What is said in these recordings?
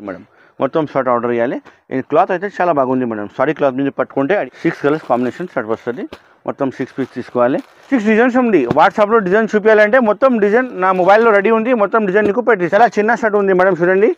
Madam మొత్తం shirt order చేయాలి. ఈ క్లాత్ అయితే చాలా బాగుంది మేడం. సారీ క్లాత్ మీద పట్టుకుంటే 6 కలర్స్ కాంబినేషన్ షర్ట్ వస్తుంది. మొత్తం 6 పీస్ తీసుకోవాలి. 6 డిజైన్స్ ఉంది. వాట్సాప్లో డిజైన్ చూపించాలంటే మొత్తం డిజైన్ నా మొబైల్లో రెడీ ఉంది. మొత్తం డిజైన్ నీకు పెట్టి చాలా చిన్న షర్ట్ ఉంది మేడం. చూడండి,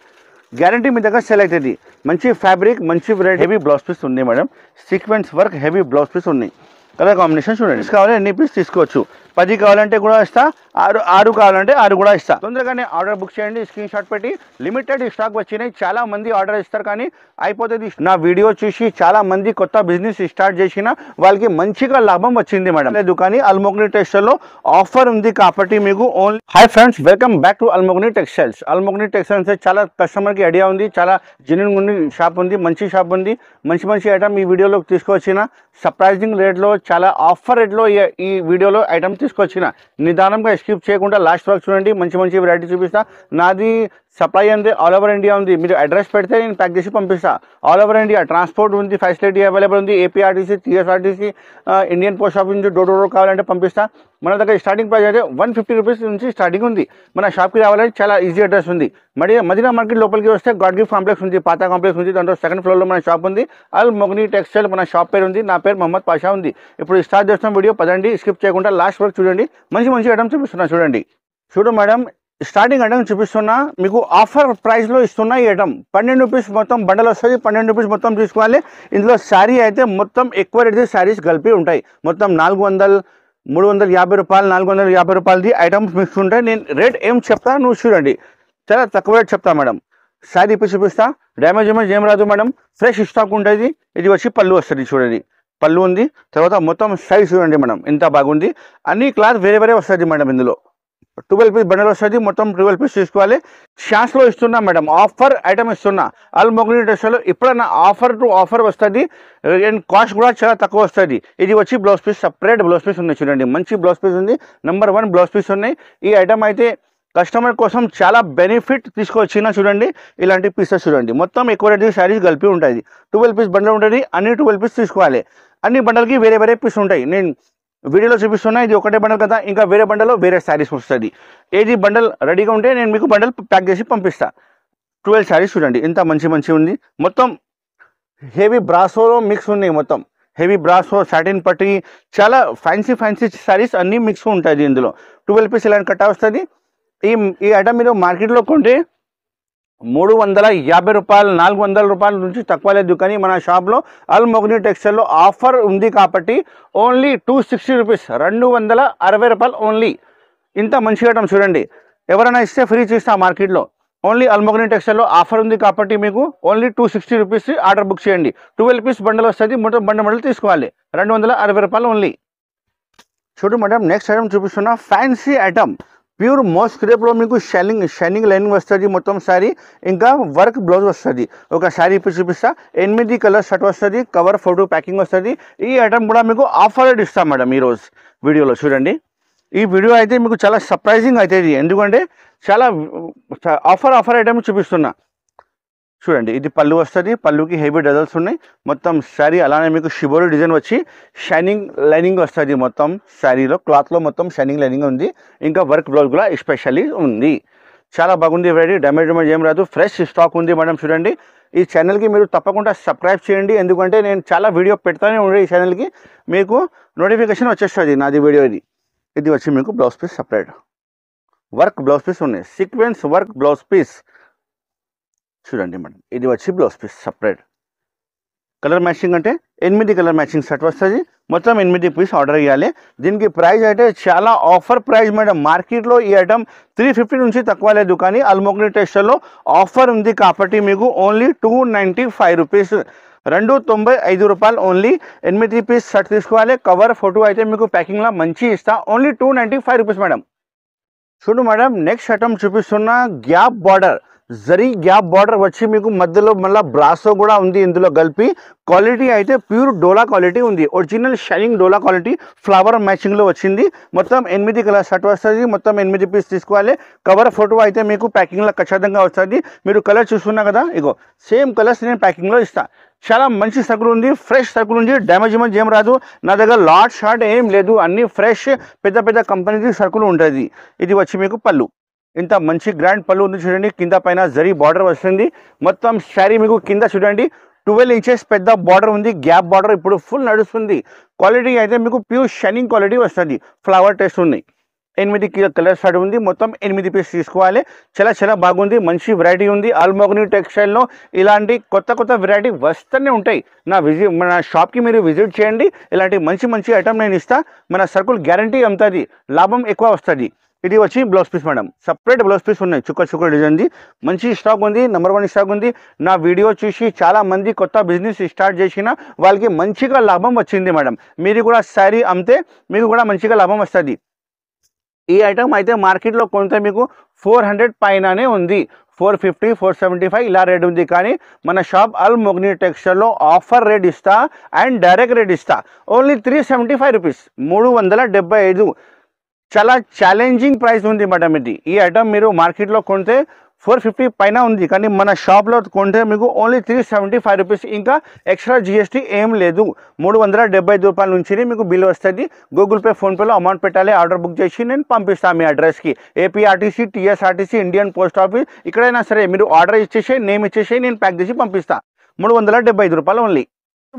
గ్యారంటీ మీ దగ్గర సెల్ అవుతుంది. మంచి ఫ్యాబ్రిక్, మంచి వెరైటీ, హెవీ బ్లౌజ్ పీస్ ఉంది madam. Sequence work, heavy blouse piece ఉన్నాయి. కలర్ కాంబినేషన్ చూడండి. కావాలి ఎన్ని పీస్ తీసుకోవచ్చు. 10 కావాలంటే కూడా ఇస్తా, 6 కావాలంటే 6 కూడా ఇస్తా. తొందరగానే ఆర్డర్ బుక్ చేయండి. స్క్రీన్ షాట్ పెట్టి లిమిటెడ్ స్టాక్ వచ్చినాయి. చాలా మంది ఆర్డర్ ఇస్తారు కానీ అయిపోతుంది. నా వీడియో చూసి చాలా మంది కొత్త బిజినెస్ స్టార్ట్ చేసిన వాళ్ళకి మంచిగా లాభం వచ్చింది మేడం. లేదు కానీ అల్మోగ్ని టెక్స్టైల్లో ఆఫర్ ఉంది కాబట్టి మీకు only. Hi friends, welcome back to అల్మోగ్ని textiles. అల్మోగ్ని textiles చాలా కస్టమర్కి ఐడియా ఉంది. చాలా జెన్యూన్ ఉంది షాప్ ఉంది, మంచి షాప్ ఉంది. మంచి ఐటమ్ ఈ వీడియోలో తీసుకొచ్చిన సర్ప్రైజింగ్ రేట్లో, చాలా ఆఫర్ రేట్లో ఈ వీడియోలో ఐటమ్ తీసుకొచ్చిన. నిదానంగా స్కిప్ చేయకుండా లాస్ట్ వరకు చూడండి. మంచి వెరైటీ చూపిస్తా. నాది సప్లై అంది ఆల్ ఓవర్ ఇండియా ఉంది. మీరు అడ్రస్ పెడితే నేను ప్యాక్ చేసి పంపిస్తా. ఆల్ ఓవర్ ఇండియా ట్రాన్స్పోర్ట్ ఉంది, ఫెసిలిటీ అవైలబుల్ ఉంది. APRTC, TSRTC, Indian post office నుంచి డోర్ టు డోర్ కావాలంటే పంపిస్తా. మన దగ్గర స్టార్టింగ్ ప్రైస్ అయితే 150 రూపీస్ నుంచి స్టార్టింగ్ ఉంది. మన షాప్కి రావాలంటే చాలా ఈజీ అడ్రస్ ఉంది. మదీనా మార్కెట్ లోపలికి వస్తే గాడ్ గిఫ్ట్ కాంప్లెక్స్ ఉంది, పాత కాంప్లెక్స్ ఉంది. దాంట్లో సెకండ్ ఫ్లోర్లో మన షాప్ ఉంది. అల్మోగ్ని టెక్స్టైల్ మన షాప్ పేరు ఉంది. నా పేరు మొహమ్మద్ పాషా ఉంది. ఇప్పుడు స్టార్ట్ చేస్తాం వీడియో. పదండి, స్కిప్ చేయకుండా లాస్ట్ వరకు చూడండి. మంచి ఐటమ్ చూపిస్తున్నా చూడండి. చూడు మేడం, స్టార్టింగ్ ఐటమ్ చూపిస్తున్నా. మీకు ఆఫర్ ప్రైస్లో ఇస్తున్నా. ఈ ఐటమ్ 12 రూపీస్ మొత్తం బండల్ వస్తుంది. 12 రూపీస్ మొత్తం తీసుకోవాలి. ఇందులో శారీ అయితే మొత్తం ఎక్కువ రేట్ శారీస్ కలిపి ఉంటాయి. మొత్తం 400, 350 రూపాయలు, 450 రూపాయలది ఐటమ్స్ మిక్స్ ఉంటాయి. నేను రేట్ ఏం చెప్తా నువ్వు చూడండి. చాలా తక్కువ రేట్ చెప్తా మేడం. శారీ పీస్ చూపిస్తా. డ్యామేజ్ ఏం రాదు మేడం. ఫ్రెష్ స్టాక్ ఉంటుంది. ఇది వచ్చి పళ్ళు వస్తుంది చూడండి. పళ్ళు ఉంది. తర్వాత మొత్తం సైజ్ చూడండి మేడం, ఎంత బాగుంది. అన్ని క్లాత్ వేరే వస్తుంది మేడం. ఇందులో 12 పీస్ బండల్ వస్తుంది. మొత్తం 12 పీస్ తీసుకోవాలి. ఛాన్స్లో ఇస్తున్నా మేడం. ఆఫర్ ఐటమ్ ఇస్తున్నా. అల్మోగ్ని టెక్స్టైల్లో ఎప్పుడైనా ఆఫర్ టు ఆఫర్ వస్తుంది. అండ్ కాస్ట్ కూడా చాలా తక్కువ వస్తుంది. ఇది వచ్చి blouse piece, separate blouse piece ఉన్నాయి చూడండి. మంచి బ్లౌజ్ పీస్ ఉంది. నెంబర్ 1 బ్లౌజ్ పీస్ ఉన్నాయి. ఈ ఐటమ్ అయితే కస్టమర్ కోసం చాలా బెనిఫిట్ తీసుకొచ్చిన చూడండి. ఇలాంటి పీసెస్ చూడండి. మొత్తం ఎక్కువ రేట్ శారీస్ కలిపి ఉంటుంది. 12 పీస్ బండల్ ఉంటుంది. అన్ని 12 పీస్ తీసుకోవాలి. అన్ని బండల్కి వేరే పీస్ ఉంటాయి. నేను వీడియోలో చూపిస్తున్నా. ఇది ఒకటే బండల్ కదా, ఇంకా వేరే బండల్లో వేరే శారీస్ వస్తుంది. ఏది బండల్ రెడీగా ఉంటే నేను మీకు బండల్ ప్యాక్ చేసి పంపిస్తా. 12 శారీస్ చూడండి, ఎంత మంచి ఉంది. మొత్తం హెవీ బ్రాసోలో మిక్స్ ఉన్నాయి. మొత్తం హెవీ బ్రాసో, సాటిన్ పట్టి, చాలా ఫ్యాన్సీ శారీస్ అన్నీ మిక్స్ ఉంటుంది ఇందులో. 12 పీస్ ఇలాంటి కట్ట వస్తుంది. ఈ ఐటమ్ మీరు మార్కెట్లో కొంటే 350 రూపాయలు, 400 రూపాయల నుంచి తక్కువ లేదు. కానీ మన షాప్లో అల్మోగ్ని టెక్స్టైల్లో ఆఫర్ ఉంది కాబట్టి ఓన్లీ 260 రూపీస్, 260 రూపాయలు ఓన్లీ. ఇంత మంచి ఐటమ్ చూడండి. ఎవరైనా ఇస్తే ఫ్రీ చేస్తా మార్కెట్లో. ఓన్లీ అల్మోగ్ని టెక్స్టైల్లో ఆఫర్ ఉంది కాబట్టి మీకు ఓన్లీ 260 రూపీస్ ఆర్డర్ బుక్ చేయండి. 12 పీస్ బండల్ వస్తుంది. మొత్తం బండల్ తీసుకోవాలి. 260 రూపాయలు ఓన్లీ. చూడు మేడం, నెక్స్ట్ ఐటమ్ చూపిస్తున్నా. ఫ్యాన్సీ ఐటమ్, ప్యూర్ మోస్ క్రేప్లో మీకు షైనింగ్ లైనింగ్ వస్తుంది. మొత్తం శారీ ఇంకా వర్క్ బ్లౌజ్ వస్తుంది. ఒక శారీ పీస్ చూపిస్తా. 8 కలర్ షర్ట్ వస్తుంది. కవర్ ఫోటో ప్యాకింగ్ వస్తుంది. ఈ ఐటమ్ కూడా మీకు ఆఫర్ రేట్ ఇస్తాం మేడం. ఈరోజు వీడియోలో చూడండి. ఈ వీడియో అయితే మీకు చాలా సర్ప్రైజింగ్ అవుతుంది. ఎందుకంటే చాలా ఆఫర్ ఐటమ్ చూపిస్తున్నా చూడండి. ఇది పళ్ళు వస్తుంది. పళ్ళుకి హెవీ డజల్స్ ఉన్నాయి. మొత్తం శారీ అలానే మీకు షిబోరి డిజైన్ వచ్చి షైనింగ్ లైనింగ్ వస్తుంది. మొత్తం శారీలో క్లాత్లో మొత్తం షైనింగ్ లైనింగ్ ఉంది. ఇంకా వర్క్ బ్లౌజ్ కూడా ఎస్పెషల్లీ ఉంది. చాలా బాగుంది వెరైటీ. డ్యామేజ్ ఏం రాదు. ఫ్రెష్ స్టాక్ ఉంది మేడం. చూడండి, ఈ ఛానల్కి మీరు తప్పకుండా సబ్స్క్రైబ్ చేయండి. ఎందుకంటే నేను చాలా వీడియో పెడతానే ఉండే. ఈ ఛానల్కి మీకు నోటిఫికేషన్ వచ్చేస్తుంది నాది వీడియో. ఇది వచ్చి మీకు blouse piece separate work blouse piece ఉన్నాయి. సీక్వెన్స్ వర్క్ బ్లౌజ్ పీస్ చూడండి మేడం. ఇది వచ్చి blouse piece separate. Colour matching అంటే 8 కలర్ మ్యాచింగ్ సెట్ వస్తుంది. మొత్తం 8 పీస్ ఆర్డర్ చేయాలి. దీనికి ప్రైస్ అయితే చాలా ఆఫర్ ప్రైస్ మేడం. మార్కెట్లో ఈ ఐటమ్ 350 నుంచి తక్కువ లేదు. కానీ అల్మోగ్ని టెక్స్టైల్లో ఆఫర్ ఉంది కాబట్టి మీకు ఓన్లీ 295 రూపీస్, 295 రూపాయలు ఓన్లీ. 8 పీస్ షర్ట్ తీసుకోవాలి. కవర్ ఫోటో అయితే మీకు ప్యాకింగ్లో మంచి ఇస్తా. Only 295 rupees madam. చూడు మేడం, నెక్స్ట్ ఐటమ్ చూపిస్తున్నా. Gap border, zari gap border వచ్చి మీకు మధ్యలో మళ్ళీ బ్రాసో కూడా ఉంది. ఇందులో కలిపి క్వాలిటీ అయితే ప్యూర్ డోలా క్వాలిటీ ఉంది. ఒరిజినల్ షైనింగ్ డోలా క్వాలిటీ ఫ్లవర్ మ్యాచింగ్లో వచ్చింది. మొత్తం 8 కలర్ షర్ట్ వస్తుంది. మొత్తం 8 పీస్ తీసుకోవాలి. కవర్ ఫోటో అయితే మీకు ప్యాకింగ్లో ఖచ్చితంగా వస్తుంది. మీరు కలర్ చూస్తున్నా కదా, ఇగో సేమ్ కలర్స్ నేను ప్యాకింగ్లో ఇస్తాను. చాలా మంచి సరుకులు ఉంది. ఫ్రెష్ సరుకులు ఉంది. డ్యామేజ్ ఏం రాదు. నా దగ్గర లాట్ షార్ట్ ఏం లేదు. అన్ని ఫ్రెష్ పెద్ద కంపెనీది సరుకులు ఉంటుంది. ఇది వచ్చి మీకు పళ్ళు. ఇంత మంచి గ్రాండ్ పళ్ళు ఉంది చూడండి. కింద పైన జరీ బార్డర్ వస్తుంది. మొత్తం శారీ మీకు కింద చూడండి 12 ఇంచెస్ పెద్ద బార్డర్ ఉంది. గ్యాప్ బార్డర్ ఇప్పుడు ఫుల్ నడుస్తుంది. క్వాలిటీ అయితే మీకు ప్యూర్ షైనింగ్ క్వాలిటీ వస్తుంది. ఫ్లవర్ టేస్ట్ ఉన్నాయి. 8 కలర్ షార్ట్ ఉంది. మొత్తం 8 పీస్ తీసుకోవాలి. చాలా బాగుంది. మంచి వెరైటీ ఉంది. ఆల్మోగ్ని టెక్స్టైల్లో ఇలాంటి కొత్త వెరైటీ వస్తూనే ఉంటాయి. మన షాప్కి మీరు విజిట్ చేయండి. ఇలాంటి మంచి ఐటమ్ నేను ఇస్తా. మన సర్కుల్ గ్యారంటీ అమ్ముతుంది. లాభం ఎక్కువ వస్తుంది. ఇది వచ్చి blouse piece madam. Separate blouse piece ఉన్నాయి. చుక్క డిజైన్ది మంచి స్టాక్ ఉంది. నెంబర్ 1 స్టాక్ ఉంది. నా వీడియో చూసి చాలా మంది కొత్త బిజినెస్ స్టార్ట్ చేసిన వాళ్ళకి మంచిగా లాభం వచ్చింది మేడం. మీరు కూడా శారీ అమ్మితే మీకు కూడా మంచిగా లాభం వస్తుంది. ఈ ఐటమ్ అయితే మార్కెట్లో కొంత మీకు 400 పైననే ఉంది. 450 475 ఇలా రేట్ ఉంది. కానీ మన షాప్ ఆల్మోగ్ని టెక్స్టైల్లో ఆఫర్ రేట్ ఇస్తా అండ్ డైరెక్ట్ రేట్ ఇస్తా. Only 375 rupees, 375. చాలా ఛాలెంజింగ్ ప్రైస్ ఉంది మేడం ఇది. ఈ ఐటమ్ మీరు మార్కెట్లో కొంటే 450 పైన ఉంది. కానీ మన షాప్లో కొంటే మీకు ఓన్లీ 375 రూపీస్. ఇంకా ఎక్స్ట్రా జిఎస్టీ ఏం లేదు. 375 రూపాయల నుంచి మీకు బిల్ వస్తుంది. గూగుల్ పే, ఫోన్పేలో అమౌంట్ పెట్టాలి. ఆర్డర్ బుక్ చేసి నేను పంపిస్తాను మీ అడ్రస్కి. APRTC, TSRTC, Indian post office, ఇక్కడైనా సరే మీరు ఆర్డర్ ఇచ్చేసి నేమ్ ఇచ్చేసి నేను ప్యాక్ చేసి పంపిస్తాను. 375 రూపాయలు ఓన్లీ.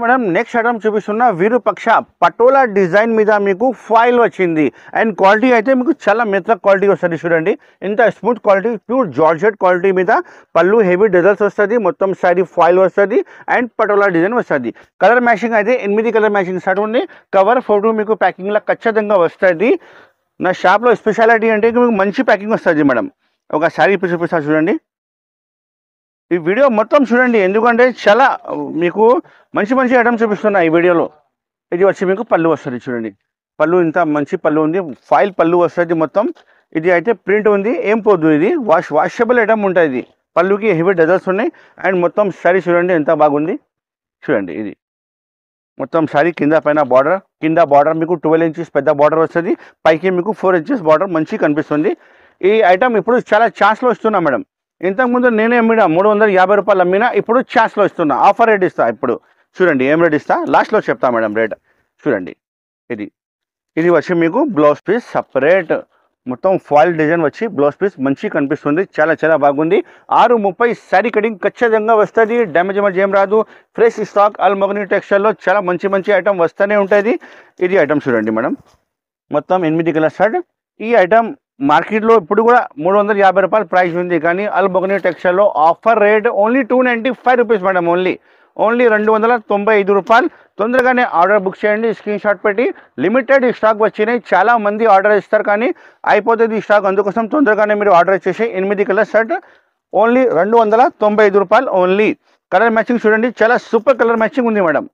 మేడం నెక్స్ట్ ఐటమ్ చూపిస్తున్న విరూపక్ష పటోలా డిజైన్ మీద మీకు ఫాయిల్ వచ్చింది. అండ్ క్వాలిటీ అయితే మీకు చాలా మెత్త క్వాలిటీ వస్తుంది. చూడండి ఇంత smooth quality, pure georgette quality మీద పళ్ళు హెవీ డిజైన్స్ వస్తుంది. మొత్తం శారీ ఫాయిల్ వస్తుంది అండ్ పటోలా డిజైన్ వస్తుంది. కలర్ మ్యాచింగ్ అయితే 8 కలర్ మ్యాచింగ్ స్టార్ట్ ఉంది. కవర్ ఫోటో మీకు ప్యాకింగ్లో ఖచ్చితంగా వస్తుంది. నా షాప్లో స్పెషాలిటీ అంటే మీకు మంచి ప్యాకింగ్ వస్తుంది మేడం. ఒక శారీ చూపిస్తాను చూడండి. ఈ వీడియో మొత్తం చూడండి, ఎందుకంటే చాలా మీకు మంచి ఐటమ్ చూపిస్తున్నా ఈ వీడియోలో. ఇది వచ్చి మీకు పళ్ళు వస్తుంది చూడండి. పళ్ళు ఇంత మంచి పళ్ళు ఉంది. ఫాయిల్ పళ్ళు వస్తుంది మొత్తం. ఇది అయితే ప్రింట్ ఉంది, ఏం పోదు. ఇది వాషబుల్ ఐటమ్ ఉంటుంది. పళ్ళుకి హెవీ డిజైన్స్ ఉన్నాయి. అండ్ మొత్తం శారీ చూడండి ఎంత బాగుంది. చూడండి ఇది మొత్తం శారీ కింద పైన బార్డర్. కింద బార్డర్ మీకు 12 ఇంచెస్ పెద్ద బార్డర్ వస్తుంది. పైకి మీకు 4 ఇంచెస్ బార్డర్ మంచి కనిపిస్తుంది. ఈ ఐటమ్ ఇప్పుడు చాలా ఛాన్స్లో వస్తున్నా మేడం. ఇంతకుముందు నేనే అమ్మినా 350 రూపాయలు అమ్మినా. ఇప్పుడు ఛాన్స్లో ఇస్తున్నా. ఆఫర్ రేట్ ఇస్తా. ఇప్పుడు చూడండి ఏం రేట్ ఇస్తా లాస్ట్లో చెప్తా మేడం రేట్. చూడండి ఇది వచ్చి మీకు బ్లౌజ్ పీస్ సపరేట్. మొత్తం ఫాయిల్ డిజైన్ వచ్చి బ్లౌజ్ పీస్ మంచి కనిపిస్తుంది. చాలా బాగుంది. 6:30 శారీ కటింగ్ ఖచ్చితంగా వస్తుంది. డ్యామేజ్ ఏం రాదు. ఫ్రెష్ స్టాక్ ఆల్మోగ్ని టెక్స్టైల్లో చాలా మంచి ఐటమ్ వస్తూనే ఉంటుంది. ఇది ఐటమ్ చూడండి మేడం. మొత్తం 8 కలర్ షర్ట్. ఈ ఐటమ్ మార్కెట్లో ఇప్పుడు కూడా 350 రూపాయలు ప్రైస్ ఉంది. కానీ ఆల్మోగ్ని టెక్స్టైల్లో offer rate only 295 rupees madam. Only 295 రూపాయలు. తొందరగానే ఆర్డర్ బుక్ చేయండి. స్క్రీన్ షాట్ పెట్టి. లిమిటెడ్ స్టాక్ వచ్చినాయి. చాలా మంది ఆర్డర్ ఇస్తారు కానీ అయిపోతుంది స్టాక్. అందుకోసం తొందరగానే మీరు ఆర్డర్ ఇచ్చేసి 8 కలర్ షర్ట్ ఓన్లీ 295 రూపాయలు ఓన్లీ. కలర్ మ్యాచింగ్ చూడండి, చాలా సూపర్ కలర్ మ్యాచింగ్ ఉంది మేడం.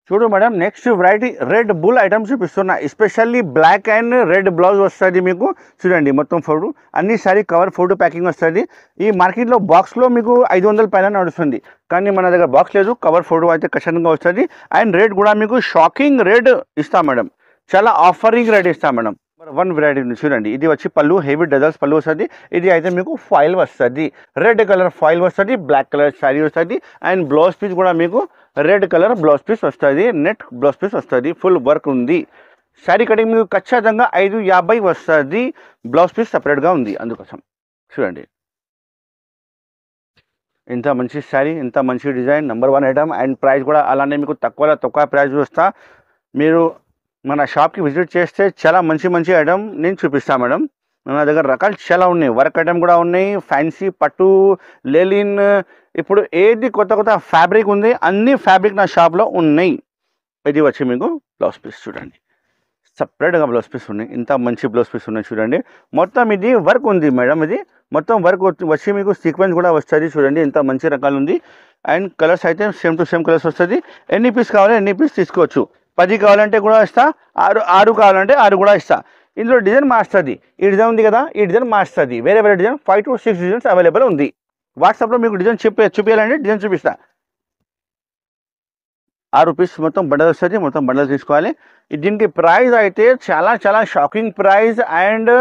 చూడు madam next variety red bull item చూపిస్తున్నా. Especially black and red blouse వస్తుంది మీకు. చూడండి మొత్తం ఫోటో అన్ని సారీ కవర్ ఫోటో ప్యాకింగ్ వస్తుంది. ఈ మార్కెట్లో బాక్స్లో మీకు 500 పైన నడుస్తుంది. కానీ మన దగ్గర బాక్స్ లేదు. కవర్ ఫోటో అయితే ఖచ్చితంగా వస్తుంది. అండ్ రేట్ కూడా మీకు షాకింగ్ రేట్ ఇస్తాం మేడం. చాలా ఆఫరింగ్ రేట్ ఇస్తాం మేడం. 1 వెరైటీ ఉంది చూడండి. ఇది వచ్చి పళ్ళు హెవీ డిజైన్స్ పళ్ళు వస్తుంది. ఇది అయితే మీకు ఫాయిల్ వస్తుంది. రెడ్ కలర్ ఫాయిల్ వస్తుంది. బ్లాక్ కలర్ శారీ వస్తుంది. అండ్ బ్లౌజ్ పీస్ కూడా మీకు రెడ్ కలర్ బ్లౌజ్ పీస్ వస్తుంది. నెట్ బ్లౌజ్ పీస్ వస్తుంది. ఫుల్ వర్క్ ఉంది. శారీ కటింగ్ మీకు ఖచ్చితంగా 550 వస్తుంది. బ్లౌజ్ పీస్ సపరేట్గా ఉంది. అందుకోసం చూడండి ఇంత మంచి శారీ, ఇంత మంచి design, number 1 item. And price కూడా అలానే మీకు తక్కువ ప్రైస్ వస్తా. మీరు మన షాప్కి విజిట్ చేస్తే చాలా మంచి ఐటమ్ నేను చూపిస్తాను మేడం. మన దగ్గర రకాలు చాలా ఉన్నాయి. వర్క్ ఐటమ్ కూడా ఉన్నాయి. ఫ్యాన్సీ పట్టు, లెలిన్, ఇప్పుడు ఏది కొత్త ఫ్యాబ్రిక్ ఉంది అన్ని ఫ్యాబ్రిక్ నా షాప్లో ఉన్నాయి. ఇది వచ్చి మీకు బ్లౌజ్ పీస్ చూడండి. సపరేట్గా బ్లౌజ్ పీస్ ఉన్నాయి. ఇంత మంచి బ్లౌజ్ పీస్ ఉన్నాయి చూడండి. మొత్తం ఇది వర్క్ ఉంది మేడం. ఇది మొత్తం వర్క్ వచ్చి మీకు సీక్వెన్స్ కూడా వస్తుంది. చూడండి ఇంత మంచి రకాలు ఉంది. అండ్ కలర్స్ అయితే సేమ్ టు సేమ్ కలర్స్ వస్తుంది. ఎన్ని పీస్ కావాలి ఎన్ని పీస్ తీసుకోవచ్చు. 10 కావాలంటే కూడా ఇస్తా. 6 కావాలంటే 6 కూడా ఇస్తా. ఇందులో డిజైన్ మారుస్తుంది. ఈ డిజైన్ ఉంది కదా, ఈ డిజైన్ మారుస్తుంది. వేరే డిజైన్ 5 to 6 డిజైన్స్ అవైలబుల్ ఉంది. వాట్సాప్లో మీకు డిజైన్ చూపించాలంటే డిజైన్ చూపిస్తా. 6 పీస్ మొత్తం బండల్ వస్తుంది. మొత్తం బండల్ తీసుకోవాలి. దీనికి ప్రైస్ అయితే చాలా షాకింగ్ ప్రైస్ అండ్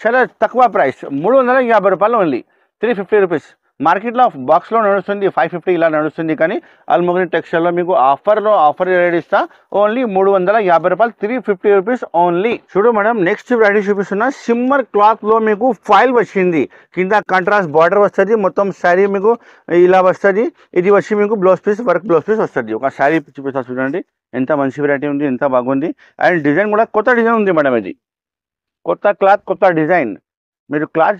చాలా తక్కువ ప్రైస్. 350 రూపాయలు ఓన్లీ. 350 రూపీస్. మార్కెట్లో బాక్స్లో నడుస్తుంది 550 ఇలా నడుస్తుంది, కానీ అల్మోగని టెక్స్టైల్లో మీకు ఆఫర్ రేట్ ఇస్తా ఓన్లీ 350 రూపాయలు, 350 రూపీస్ ఓన్లీ. చూడు మేడం, నెక్స్ట్ వెరైటీ చూపిస్తున్నా. సిమ్మర్ క్లాత్లో మీకు ఫాయిల్ వచ్చింది, కింద కాంట్రాస్ట్ బార్డర్ వస్తుంది, మొత్తం శారీ మీకు ఇలా వస్తుంది. ఇది వచ్చి మీకు blouse piece, work blouse piece వస్తుంది. ఒక శారీ చూపిస్తా చూడండి, ఎంత మంచి వెరైటీ ఉంది, ఎంత బాగుంది. అండ్ డిజైన్ కూడా కొత్త డిజైన్ ఉంది మేడం, ఇది కొత్త క్లాత్, కొత్త డిజైన్. మీరు క్లాత్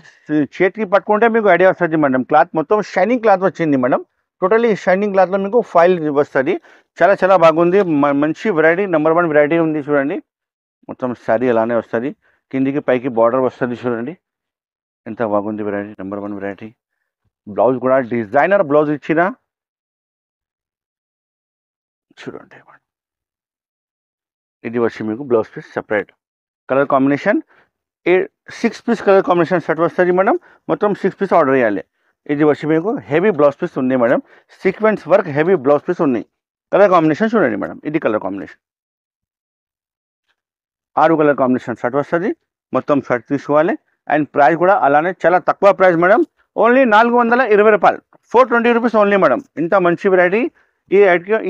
చేతికి పట్టుకుంటే మీకు ఐడియా వస్తుంది మేడం. క్లాత్ మొత్తం షైనింగ్ క్లాత్ వచ్చింది మేడం, టోటలీ షైనింగ్ క్లాత్లో మీకు ఫాయిల్ వస్తుంది. చాలా బాగుంది, మంచి వెరైటీ, నెంబర్ 1 వెరైటీ ఉంది. చూడండి మొత్తం శారీ అలానే వస్తుంది, కిందికి పైకి బార్డర్ వస్తుంది. చూడండి ఎంత బాగుంది వెరైటీ, నెంబర్ 1 వెరైటీ. బ్లౌజ్ కూడా డిజైనర్ బ్లౌజ్ ఇచ్చిన చూడండి. ఇది వచ్చి మీకు blouse piece separate, colour combination 6 piece colour combination set వస్తుంది మేడం. మొత్తం 6 పీస్ ఆర్డర్ చేయాలి. ఇది వచ్చి మీకు హెవీ బ్లౌజ్ పీస్ ఉంది madam, sequence work heavy blouse piece ఉన్నాయి. కలర్ కాంబినేషన్ చూడండి మేడం, ఇది colour combination 6 colour combination set వస్తుంది. మొత్తం సెట్ తీసుకోవాలి. అండ్ ప్రైస్ కూడా అలానే చాలా తక్కువ ప్రైస్ మేడం, ఓన్లీ 420 రూపాయలు, 420 రూపీస్ ఓన్లీ మేడం. ఇంత మంచి వెరైటీ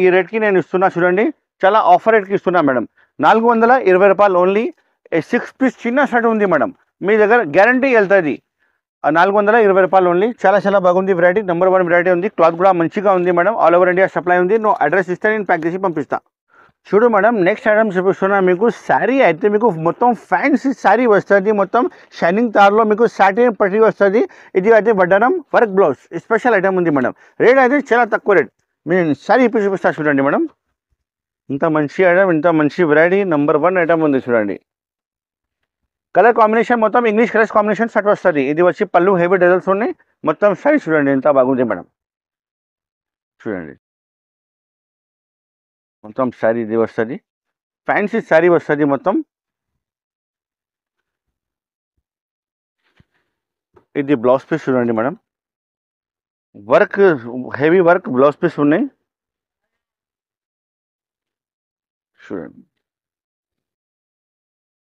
ఈ రేట్కి నేను ఇస్తున్నా చూడండి, చాలా ఆఫర్ రేట్కి ఇస్తున్నా మేడం. 420 రూపాయలు ఓన్లీ. 6 పీస్ చిన్న షర్ట్ ఉంది మేడం, మీ దగ్గర గ్యారంటీ వెళ్తుంది. 420 రూపాయలు ఓన్లీ. చాలా బాగుంది వెరైటీ, నెంబర్ 1 వెరైటీ ఉంది. క్లాత్ కూడా మంచిగా ఉంది madam, all over India supply ఉంది. నువ్వు అడ్రస్ ఇస్తే నేను ప్యాక్ చేసి పంపిస్తా. చూడు మేడం, నెక్స్ట్ ఐటమ్ చూపిస్తున్నా మీకు. శారీ అయితే మీకు మొత్తం ఫ్యాన్సీ శారీ వస్తుంది, మొత్తం షైనింగ్ తార్లో మీకు సాటిన్ పట్టి వస్తుంది. ఇది అయితే వడ్డానం వర్క్ బ్లౌజ్ స్పెషల్ ఐటమ్ ఉంది మేడం. రేట్ అయితే చాలా తక్కువ రేట్. నేను శారీ ఇప్పుడు చూపిస్తా చూడండి మేడం, ఇంత మంచి ఐటమ్, ఇంత మంచి వెరైటీ, నెంబర్ 1 ఐటమ్ ఉంది చూడండి. కలర్ కాంబినేషన్ మొత్తం ఇంగ్లీష్ కలర్స్ కాంబినేషన్ సెట్ వస్తుంది. ఇది వచ్చి పళ్ళు హెవీ డజల్స్ ఉన్నాయి. మొత్తం శారీ చూడండి ఎంత బాగుంది మేడం. చూడండి మొత్తం శారీ ఇది వస్తుంది, ఫ్యాన్సీ శారీ వస్తుంది మొత్తం. ఇది బ్లౌజ్ పీస్ చూడండి madam, work heavy work blouse piece ఉన్నాయి చూడండి.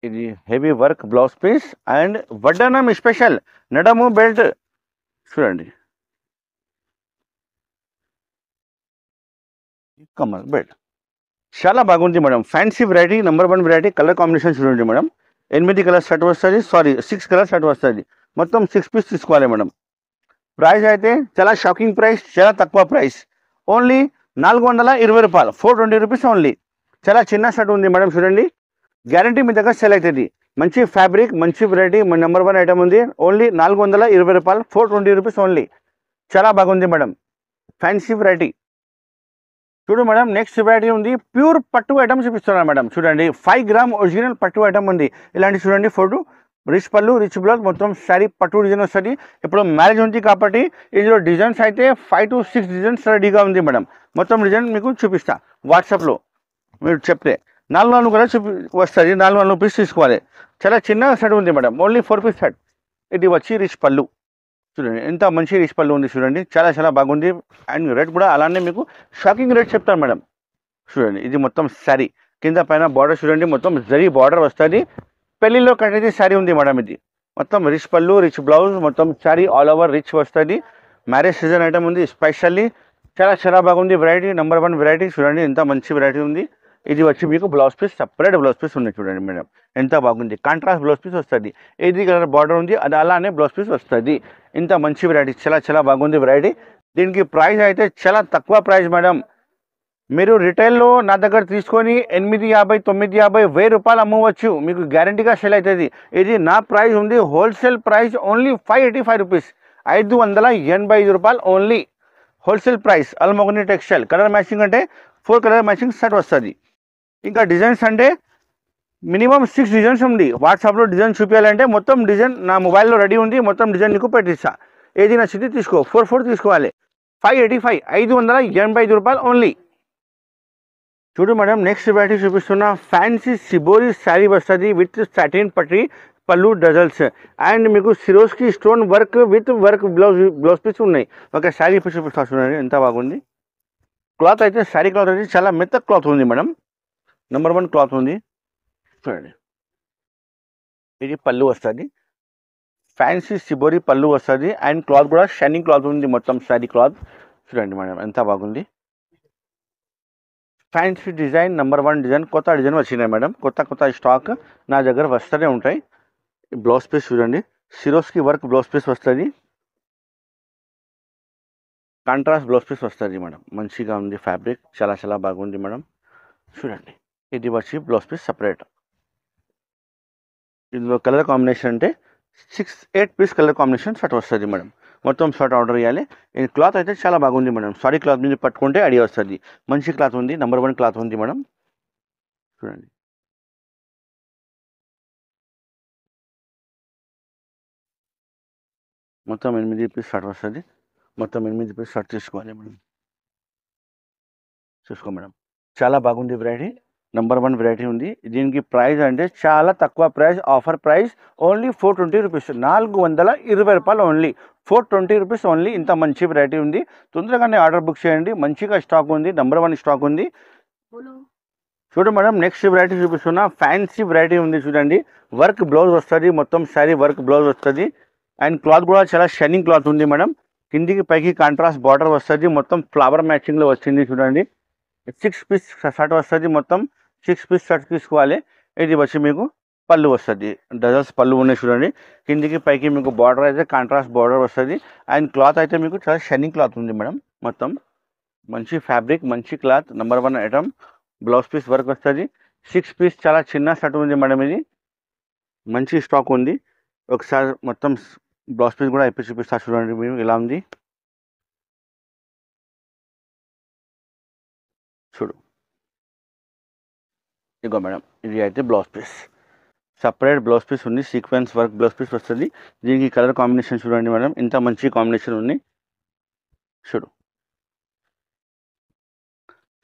ఇది heavy work blouse piece and వడ్డానం స్పెషల్ నడము బెల్ట్ చూడండి, కమల్ బెల్ట్ చాలా బాగుంది madam. Fancy variety, number 1 variety. Colour combination చూడండి మేడం, 8 కలర్ సెట్ వస్తుంది, 6 కలర్ సెట్ వస్తుంది. మొత్తం 6 పీస్ తీసుకోవాలి మేడం. ప్రైస్ అయితే చాలా షాకింగ్ ప్రైస్, చాలా తక్కువ ప్రైస్, ఓన్లీ 420 రూపాయలు, 420 రూపీస్ ఓన్లీ. చాలా చిన్న షర్ట్ ఉంది మేడం చూడండి, గ్యారంటీ మీ దగ్గర సెల్ అవుతుంది. మంచి ఫ్యాబ్రిక్, మంచి వెరైటీ, నెంబర్ 1 ఐటమ్ ఉంది. ఓన్లీ 420 రూపాయలు, 420 రూపీస్ ఓన్లీ. చాలా బాగుంది మేడం, ఫ్యాన్సీ వెరైటీ. చూడు మేడం, నెక్స్ట్ వెరైటీ ఉంది. ప్యూర్ పట్టు ఐటమ్ చూపిస్తున్నాను మేడం. చూడండి 5 గ్రామ్ ఒరిజినల్ పట్టు ఐటమ్ ఉంది. ఇలాంటి చూడండి ఫోటో, రిచ్ పళ్ళు, రిచ్ బ్లౌజ్, మొత్తం శారీ పట్టు డిజైన్ వస్తుంది. ఇప్పుడు మ్యారేజ్ ఉంది కాబట్టి ఇందులో డిజైన్స్ అయితే 5 to 6 డిజైన్స్ రెడీగా ఉంది మేడం. మొత్తం డిజైన్ మీకు చూపిస్తా వాట్సాప్లో, మీరు చెప్తే 4 కలర్ వస్తుంది. 4 పీస్ తీసుకోవాలి. చాలా చిన్న సెట్ ఉంది మేడం, ఓన్లీ 4 పీస్ సెట్. ఇది వచ్చి రిచ్ పళ్ళు చూడండి, ఎంత మంచి రిచ్ పళ్ళు ఉంది చూడండి, చాలా బాగుంది. అండ్ రేట్ కూడా అలానే మీకు షాకింగ్ రేట్ చెప్తాను మేడం. చూడండి ఇది మొత్తం శారీ, కింద పైన బార్డర్ చూడండి, మొత్తం జరీ బార్డర్ వస్తుంది. పెళ్లిలో కట్టేది శారీ ఉంది మేడం. ఇది మొత్తం రిచ్ పళ్ళు, రిచ్ బ్లౌజ్, మొత్తం శారీ ఆల్ ఓవర్ రిచ్ వస్తుంది. మ్యారేజ్ సీజన్ ఐటమ్ ఉంది స్పెషల్లీ. చాలా బాగుంది వెరైటీ, నెంబర్ 1 వెరైటీ. చూడండి ఎంత మంచి వెరైటీ ఉంది. ఇది వచ్చి మీకు blouse piece, separate blouse piece ఉంది చూడండి మేడం, ఎంత బాగుంది. కాంట్రాస్ట్ బ్లౌజ్ పీస్ వస్తుంది, ఏది కలర్ బార్డర్ ఉంది అది అలానే బ్లౌజ్ పీస్ వస్తుంది. ఇంత మంచి వెరైటీ, చాలా బాగుంది వెరైటీ. దీనికి ప్రైస్ అయితే చాలా తక్కువ ప్రైస్ మేడం. మీరు రిటైల్లో నా దగ్గర తీసుకొని 850, 950, 1000 రూపాయలు అమ్మవచ్చు, మీకు గ్యారంటీగా సేల్ అవుతుంది. ఇది నా ప్రైస్ ఉంది, హోల్సేల్ ప్రైస్ ఓన్లీ 585 రూపీస్, 585 రూపాయలు ఓన్లీ హోల్సేల్ ప్రైస్. అల్మోగని టెక్స్టైల్. కలర్ మ్యాచింగ్ అంటే 4 కలర్ మ్యాచింగ్ సెట్ వస్తుంది. ఇంకా డిజైన్స్ అంటే మినిమం 6 డిజైన్స్ ఉంది. వాట్సాప్లో డిజైన్ చూపించాలంటే మొత్తం డిజైన్ నా మొబైల్లో రెడీ ఉంది, మొత్తం డిజైన్ నీకు పెట్టిస్తా. ఏది నచ్చింది తీసుకో. 4 తీసుకోవాలి, 585, 585 రూపాయలు ఓన్లీ. చూడు మేడం, నెక్స్ట్ వెరైటీ చూపిస్తున్నా. ఫ్యాన్సీ సిబోరి శారీ వస్తుంది విత్ సాటిన్ పట్టీ, పళ్ళు డజల్స్ అండ్ మీకు Swarovski stone work with work blouse piece ఉన్నాయి. ఒక శారీ పీస్ చూపిస్తా చూడండి, ఎంత బాగుంది. క్లాత్ అయితే శారీ క్లాత్ అయితే చాలా మెత్త క్లాత్ ఉంది మేడం, నెంబర్ 1 క్లాత్ ఉంది చూడండి. ఇది పళ్ళు వస్తుంది, ఫ్యాన్సీ సిబోరి పళ్ళు వస్తుంది అండ్ క్లాత్ కూడా షైనింగ్ క్లాత్ ఉంది, మొత్తం శారీ క్లాత్ చూడండి మేడం ఎంత బాగుంది. ఫ్యాన్సీ డిజైన్ నెంబర్ 1 డిజైన్, కొత్త డిజైన్ వచ్చినాయి మేడం, కొత్త స్టాక్ నా దగ్గర వస్తూనే ఉంటాయి. బ్లౌజ్ పీస్ చూడండి, సిరోస్కి వర్క్ బ్లౌజ్ పీస్ వస్తుంది, కాంట్రాస్ట్ బ్లౌజ్ పీస్ వస్తుంది మేడం. మంచిగా ఉంది, ఫ్యాబ్రిక్ చాలా బాగుంది మేడం. చూడండి ఇది వచ్చి బ్లౌజ్ పీస్ సపరేట్. ఇందులో కలర్ కాంబినేషన్ అంటే 6-8 పీస్ కలర్ కాంబినేషన్ షర్ట్ వస్తుంది మేడం. మొత్తం షర్ట్ ఆర్డర్ చేయాలి. ఈ క్లాత్ అయితే చాలా బాగుంది మేడం, సారీ క్లాత్ మీద పట్టుకుంటే ఐడియా వస్తుంది. మంచి క్లాత్ ఉంది, నెంబర్ 1 క్లాత్ ఉంది మేడం. చూడండి మొత్తం 8 పీస్ షర్ట్ వస్తుంది, మొత్తం 8 పీస్ షర్ట్ తీసుకోవాలి మేడం. చూసుకో మేడం చాలా బాగుంది వెరైటీ, నెంబర్ 1 వెరైటీ ఉంది. దీనికి ప్రైస్ అంటే చాలా తక్కువ price, offer price only 420 rupees, 420 రూపాయలు ఓన్లీ, 420 రూపీస్ ఓన్లీ. ఇంత మంచి వెరైటీ ఉంది, తొందరగానే ఆర్డర్ బుక్ చేయండి. మంచిగా స్టాక్ ఉంది, నెంబర్ 1 స్టాక్ ఉంది. చూడండి మేడం నెక్స్ట్ వెరైటీ చూపిస్తున్నా, ఫ్యాన్సీ వెరైటీ ఉంది చూడండి. వర్క్ బ్లౌజ్ వస్తుంది, మొత్తం శారీ వర్క్ బ్లౌజ్ వస్తుంది అండ్ క్లాత్ కూడా చాలా షైనింగ్ క్లాత్ ఉంది మేడం. కిందికి పైకి కాంట్రాస్ట్ బార్డర్ వస్తుంది, మొత్తం ఫ్లవర్ మ్యాచింగ్లో వచ్చింది చూడండి. 6 పీస్ షర్ట్ వస్తుంది, మొత్తం 6 పీస్ షర్ట్ తీసుకోవాలి. ఇది వచ్చి మీకు పళ్ళు వస్తుంది, డజల్స్ పళ్ళు ఉన్నాయి చూడండి. కిందికి పైకి మీకు బార్డర్ అయితే కాంట్రాస్ట్ బార్డర్ వస్తుంది అండ్ క్లాత్ అయితే మీకు చాలా షైనింగ్ క్లాత్ ఉంది మేడం. మొత్తం మంచి ఫ్యాబ్రిక్, మంచి cloth, number 1 item. Blouse piece work వస్తుంది, 6 పీస్ చాలా చిన్న షర్ట్ ఉంది మేడం. ఇది మంచి స్టాక్ ఉంది. ఒకసారి మొత్తం బ్లౌజ్ పీస్ కూడా ఇప్పి చూపిస్తా చూడండి మీరు ఇలా ఉంది. చూడు ఇగో మేడం ఇది అయితే blouse piece, separate blouse piece ఉంది, సీక్వెన్స్ వర్క్ బ్లౌజ్ పీస్ వస్తుంది. దీనికి కలర్ కాంబినేషన్ చూడండి మేడం, ఇంత మంచి కాంబినేషన్ ఉంది. చూడు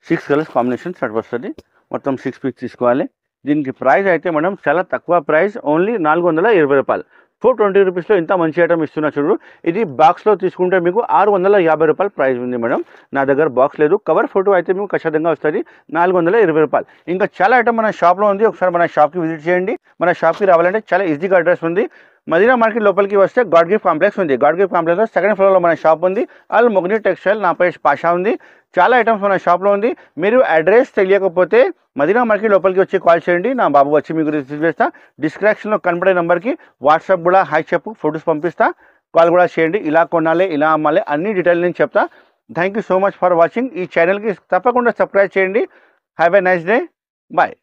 6 కలర్స్ కాంబినేషన్ షర్ట్ వస్తుంది, మొత్తం 6 పీస్ తీసుకోవాలి. దీనికి ప్రైస్ అయితే మేడం చాలా తక్కువ ప్రైస్, ఓన్లీ 420 రూపాయలు, 420 రూపీస్లో ఇంత మంచి ఐటమ్ ఇస్తున్నా చూడు. ఇది బాక్స్లో తీసుకుంటే మీకు 650 రూపాయలు ప్రైస్ ఉంది మేడం. నా దగ్గర బాక్స్ లేదు, కవర్ ఫోటో అయితే మీకు ఖచ్చితంగా వస్తుంది, 420 రూపాయలు. ఇంకా చాలా ఐటమ్ మన షాప్లో ఉంది, ఒకసారి మన షాప్కి విజిట్ చేయండి. మన షాప్కి రావాలంటే చాలా ఈజీగా అడ్రస్ ఉంది. మదీనా మార్కెట్ లోపలికి వస్తే గాడ్ గిఫ్ట్ కాంప్లెక్స్ ఉంది, గాడ్ గిఫ్ట్ కాంప్లెక్స్లో 2nd ఫ్లోర్లో మన షాప్ ఉంది. ఆల్ మొగ్ని టెక్స్టైల్, నా పేరు పాషా ఉంది. చాలా ఐటమ్స్ మన షాప్లో ఉంది. మీరు అడ్రస్ తెలియకపోతే మదీనా మార్కెట్ లోపలికి వచ్చి కాల్ చేయండి, నా బాబు వచ్చి మీకు రిసీవ్ చేస్తా. డిస్క్రిప్షన్లో కనపడే నెంబర్కి వాట్సాప్ కూడా హాయ్ చెప్పు, ఫొటోస్ పంపిస్తా, కాల్ కూడా చేయండి. ఇలా కొనాలి, ఇలా అమ్మాలి, అన్ని డీటెయిల్ నేను చెప్తా. Thank you so much for watching. ఈ ఛానల్కి తప్పకుండా సబ్స్క్రైబ్ చేయండి. Have a nice day, bye.